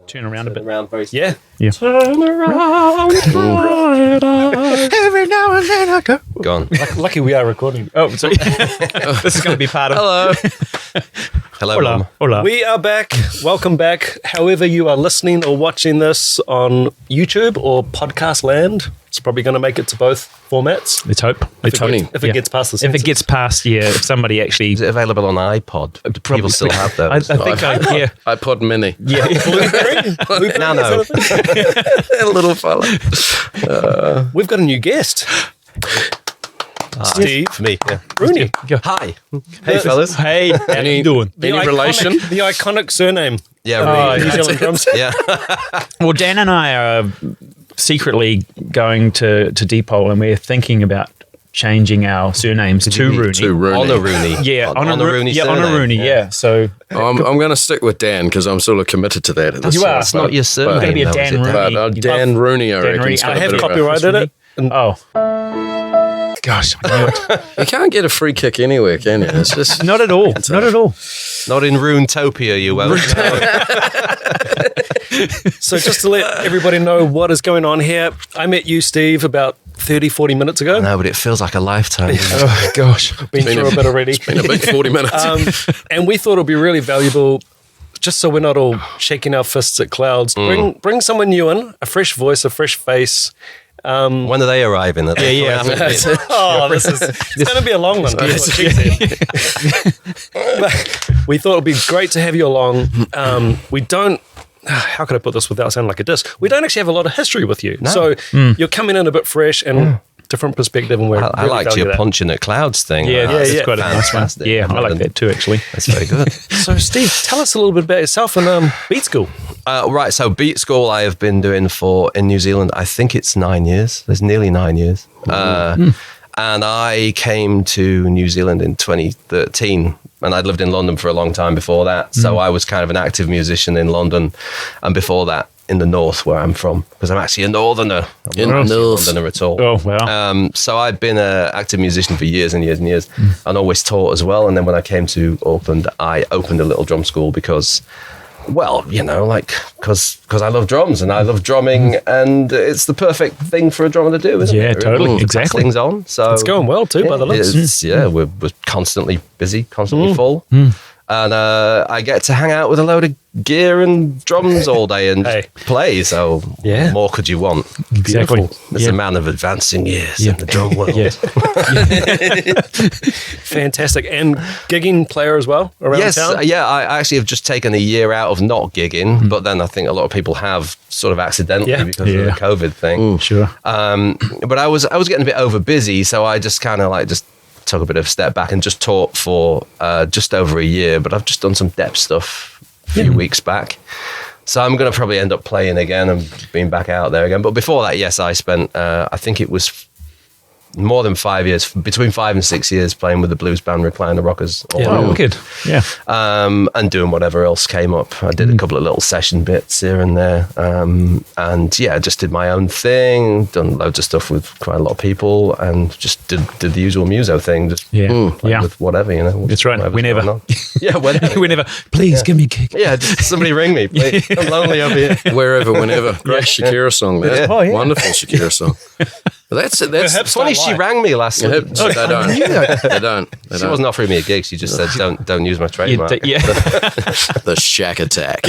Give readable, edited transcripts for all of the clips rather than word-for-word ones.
turn around a bit. Around very Yeah. Turn around, every now and then I go. Gone. Lucky we are recording. Oh, sorry. This is going to be part of. Hello. Hello. Hola. Hola. We are back. Welcome back. However you are listening or watching this on YouTube or podcast land, it's probably going to make it to both formats. Let's hope. If it gets past the If censors. it gets past, if somebody actually. Is it available on iPod? Do people still have those? I think iPod Mini. Yeah. Blueberry? Nano. A little fella. We've got a new guest. Steve. Me. Yeah. Rooney. Hi. Hey, fellas. Hey, how you doing? Any relation? The iconic surname. Yeah, Oh, really. New Zealand drums. Yeah. Well, Dan and I are secretly going to Depot, and we're thinking about changing our surnames to Rooney. To Rooney. On a Rooney. Yeah, on a Rooney. Yeah, on a surname. Rooney. Yeah. So I'm going to stick with Dan because I'm sort of committed to that. At this You are. point, It's not your it's going to surname. be a though, Dan is it? Rooney. But Dan Rooney, I reckon. Rooney. has got I a have bit of a- copyrighted it. And Oh. Gosh, I knew it. You can't get a free kick anywhere, can you? It's just Not at all. Not at all. Not in Rune-topia, you won't. so just to let everybody know what is going on here, I met you, Steve, about 30, 40 minutes ago. No, but it feels like a lifetime. Oh gosh. Been through a bit already. been a big 40 minutes. And we thought it would be really valuable, just so we're not all shaking our fists at clouds. Bring someone new in, a fresh voice, a fresh face. When are they arriving? Yeah. Oh, this is it's going to be a long one. That's what she said. But we thought it would be great to have you along. We don't. How could I put this without sounding like a diss? We don't actually have a lot of history with you, so you're coming in a bit fresh and really perspective. And we're I really liked value your that. punching at clouds thing. Yeah, That's it's quite a nice one. fantastic. Yeah, I like that too, actually. That's very good. So, Steve, tell us a little bit about yourself and Beat School. Right, so Beat School I have been doing in New Zealand, I think it's 9 years. There's nearly 9 years. And I came to New Zealand in 2013, and I'd lived in London for a long time before that. So I was kind of an active musician in London, and before that in the north where I'm from, because I'm actually a northerner. I'm not actually a Londoner at all. Oh, wow. So I've been an active musician for years and years and years, and always taught as well. And then when I came to Auckland, I opened a little drum school because, well, you know, like, because I love drums and I love drumming, and it's the perfect thing for a drummer to do, isn't it? Yeah, totally, To pass exactly. things on. So It's going well too, by the looks. we're constantly busy, constantly full. And I get to hang out with a load of gear and drums all day and Hey. play. So Yeah. more could you want? Exactly. As Yeah. a man of advancing years in the drum world. Yeah. Fantastic. And gigging player as well around Yes, town? I actually have just taken a year out of not gigging, but then I think a lot of people have sort of accidentally Yeah. because of the COVID thing. Sure. But I was getting a bit over busy, so I just kind of like just took a bit of a step back and just taught for just over a year. But I've just done some depth stuff a few weeks back. So I'm going to probably end up playing again and being back out there again. But before that, yes, I spent, I think it was more than 5 years, between 5 and 6 years playing with the blues band Recliner Rockers. all Oh, around. wicked. Yeah. And doing whatever else came up. I did a couple of little session bits here and there. And yeah, just did my own thing, done loads of stuff with quite a lot of people, and just did the usual muso thing, just played with whatever, you know. That's right. whatever's Whenever. going on. Yeah, whenever. Whenever. Please give me a kick. Yeah, just somebody ring me, please. I'm lonely over here. Wherever, whenever. Great Shakira song. That. Yeah. Oh, yeah. Wonderful Shakira song. But that's It's funny, she rang me last They week. don't. They don't. They She don't. wasn't offering me a gig. She just said, "Don't use my trademark." Yeah. The Shack Attack.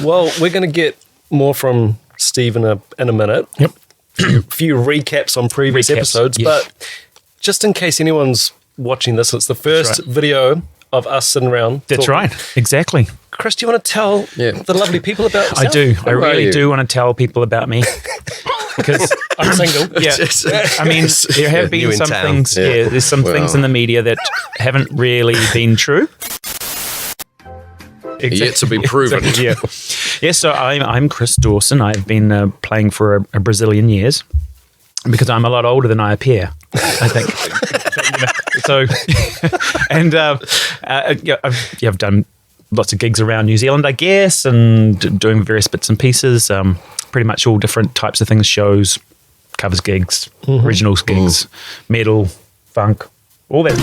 Well, we're going to get more from Steve in a minute. Yep. Few recaps on previous episodes, yeah. but just in case anyone's watching this, it's the first right. video of us sitting around. That's talking. right. Exactly. Chris, do you want to tell the lovely people about yourself? I do. I are really you? do want to tell people about me. because I'm single. yeah, I mean, there have New been in some town. things. Yeah, there's some things in the media that haven't really been true. Yet to be proven. Exactly, yeah. Yeah, so I'm Chris Dawson. I've been playing for a Brazilian years because I'm a lot older than I appear, I think. So, and I've done lots of gigs around New Zealand, I guess, and doing various bits and pieces, pretty much all different types of things, shows, covers gigs, originals gigs, metal, funk, all that.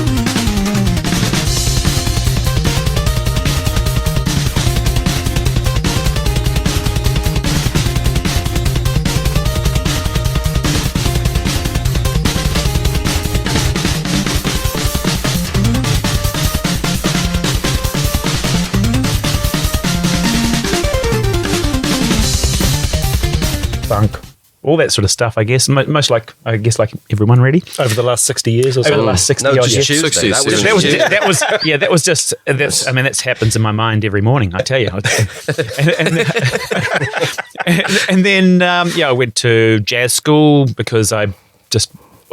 Funk, all that sort of stuff, I guess. Most like everyone, really. Over the last 60 years or so. Over the last 60 No, odd just years. Tuesday. That was just. I mean, that happens in my mind every morning. I tell you. And then I went to jazz school because I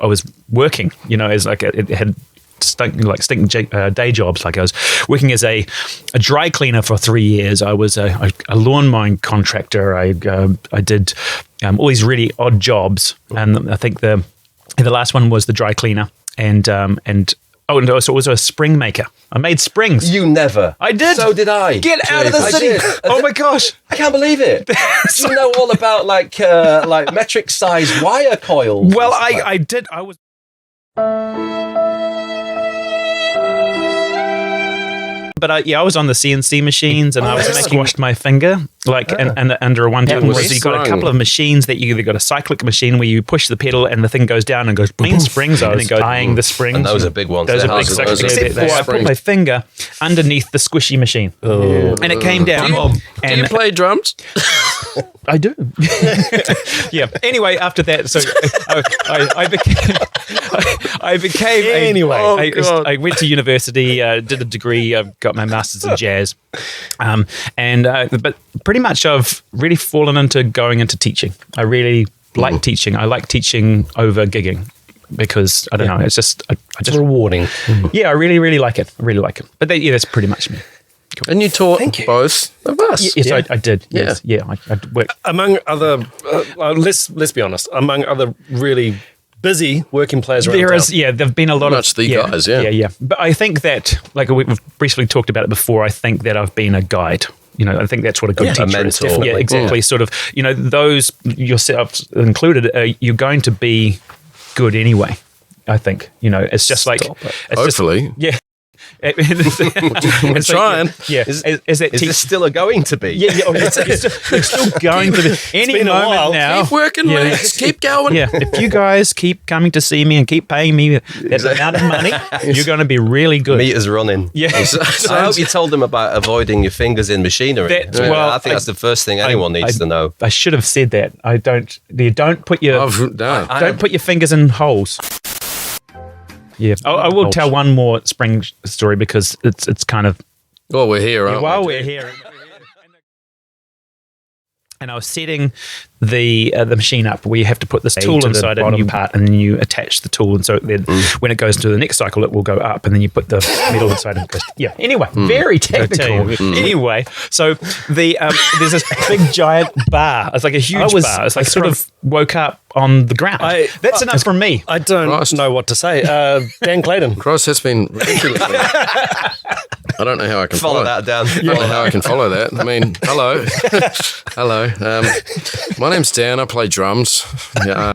was working. As like it had stinking day jobs. Like I was working as a dry cleaner for 3 years. I was a lawn mowing contractor. I did all these really odd jobs, and I think the last one was the dry cleaner, and also was a spring maker. I made springs. You never. I did. So did I. Get out of the I city! did. Oh my gosh! I can't believe it. You know all about like metric size wire coils. Well, I did. I was. But I was on the CNC machines, and I was squashed my finger, and under a one-ton was you got a couple of machines that you either got a cyclic machine where you push the pedal and the thing goes down and goes boom, springs, and then goes tying the springs. And those are big ones. Those are big. Except for I put my finger underneath the squishy machine, and it came down. Do you play drums? I do. Yeah. Anyway, after that, so I became. Anyway, I went to university, did a degree, got my master's in jazz, but pretty much I've really fallen into going into teaching. I really like teaching. I like teaching over gigging because I don't know. It's just it's rewarding. Yeah, I really, really like it. I really like it. But that's pretty much me. And you taught both of us. Yes, I did. Yes, yeah. I worked. Among other, let's be honest. Among other really busy working players around town. There've been a lot of guys. Yeah. But I think that, like we've briefly talked about it before, I think that I've been a guide. I think that's what a good teacher is. Definitely. Yeah, exactly. Sort of, those yourself included, you're going to be good anyway. I think. It's just like hopefully. Yeah. We're trying. Yeah. Is this still going to be? Yeah. It's still going to be any moment now. Keep working, lads. Keep going. Yeah. If you guys keep coming to see me and keep paying me that amount of money, you're going to be really good. Meters running. Yeah. So I hope you told them about avoiding your fingers in machinery. I think that's the first thing anyone needs to know. I should have said that. You don't put your don't put your fingers in holes. Yeah, I will tell one more spring story because it's kind of. Well, we're here, aren't we? While we're here. And I was setting the machine up where you have to put this tool inside a bottom part, and then you attach the tool, and so then when it goes to the next cycle, it will go up, and then you put the metal inside and it goes. Yeah. Anyway, very technical. Anyway, so there's this big giant bar. It's like a huge bar. It's like sort of woke up on the ground. That's enough from me. I don't know what to say. Dan Clayton. Cross has been ridiculously. I don't know how I can follow that down. I don't know how I can follow that. I mean, hello. Hello. My name's Dan. I play drums. Yeah.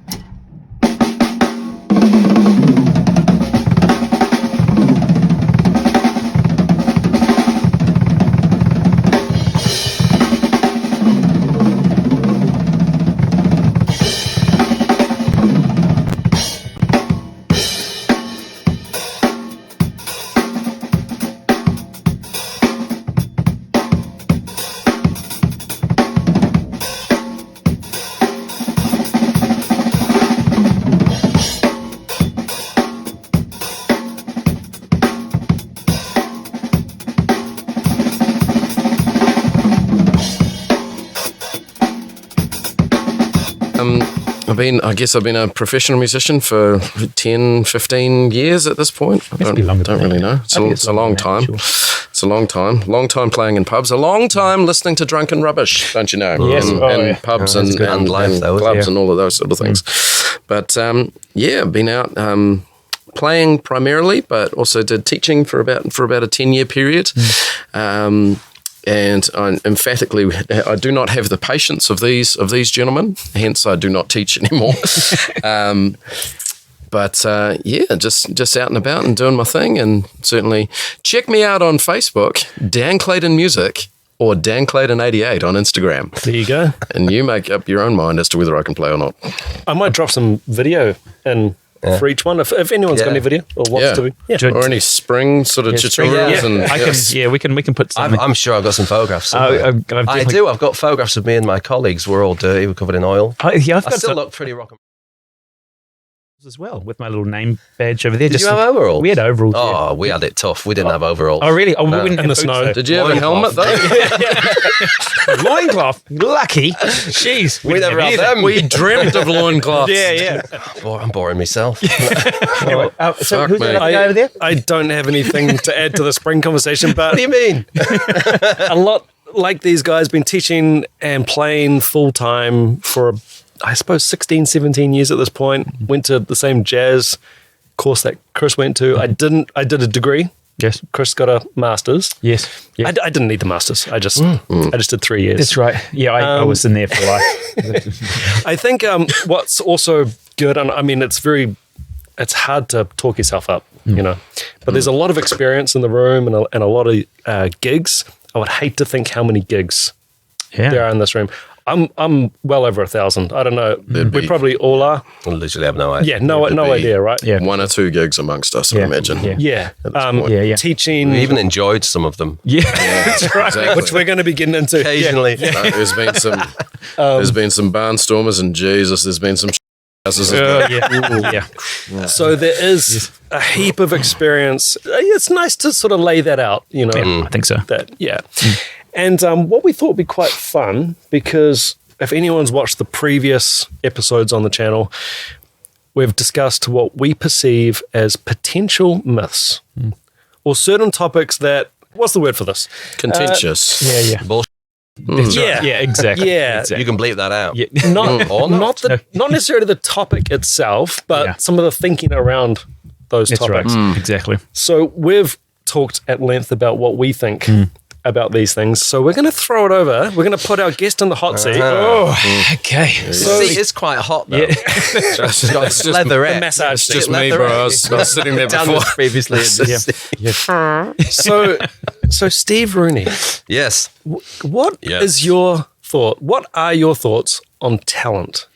I've been a professional musician for 10, 15 years at this point. I Must be longer don't than really that. know. I think It's a long longer than time. that, sure. It's a long time. Long time playing in pubs. A long time listening to drunken rubbish, don't you know? Yes. And, Oh, and yeah. pubs that's and, good. And live, though, isn't clubs it? and all of those sort of things. But I've been out playing primarily, but also did teaching for about a 10-year period. And I emphatically, I do not have the patience of these gentlemen. Hence, I do not teach anymore. But just out and about and doing my thing. And certainly check me out on Facebook, Dan Clayton Music, or Dan Clayton 88 on Instagram. There you go. And you make up your own mind as to whether I can play or not. I might drop some video in for each one if anyone's got any video or wants to. Yeah. Or any spring sort of tutorials. Yeah. And I can. We can put something. I'm sure I've got some photographs. somewhere. I've I definitely- do. I've got photographs of me and my colleagues. We're all dirty. We're covered in oil. I've I got still some look pretty rock and as well with my little name badge over there. Did you have overalls? We had overalls. Oh, we had it tough. We didn't have overalls. Oh, really? Oh, we No. didn't In have the snow. boots, Did you have a helmet though? though. Loincloth. Lucky. Jeez. We didn't never have had anything. them. We dreamt of loincloths. Yeah. I'm boring myself. Anyway, so Fuck who's me. that other guy over there? I don't have anything to add to the spring conversation, What but do you mean? a lot like these guys been teaching and playing full time for, I suppose, 16, 17 years at this point. Went to the same jazz course that Chris went to. I did a degree. Yes. Chris got a master's. Yes. Yeah. I didn't need the master's. I just did 3 years. That's right. Yeah, I was in there for life. I think what's also good, and I mean, it's hard to talk yourself up, but there's a lot of experience in the room and a lot of gigs. I would hate to think how many gigs there are in this room. I'm well over 1,000. I don't know. We probably all are. I literally have no idea. Yeah, no idea, right? Yeah. 1 or 2 gigs amongst us, I Yeah. imagine. Yeah. Yeah. point. Yeah. Teaching, We even enjoyed some of them. Yeah. That's right. Exactly. which we're going to be getting into. Occasionally. There's been some barnstormers, and Jesus, there's been some asses as well. Yeah. So there is a heap of experience. It's nice to sort of lay that out, Yeah, I think so. And what we thought would be quite fun, because if anyone's watched the previous episodes on the channel, we've discussed what we perceive as potential myths or certain topics that, what's the word for this? Contentious. Yeah. Bullshit. That's right. Yeah. Yeah, exactly. Yeah. Exactly. You can bleep that out. Yeah. Not necessarily the topic itself, but Yeah. some of the thinking around those That's right. topics. Exactly. So we've talked at length about what we think about these things. So we're going to throw it over. We're going to put our guest in the hot seat. Oh, okay. So, it's quite hot though. Yeah. It's got It's just leatherette. the massage It's just seat. me, bro. I was sitting there Dan before. was previously in this. So Steve Rooney, Yes. what is Yes. your thought? What are your thoughts on talent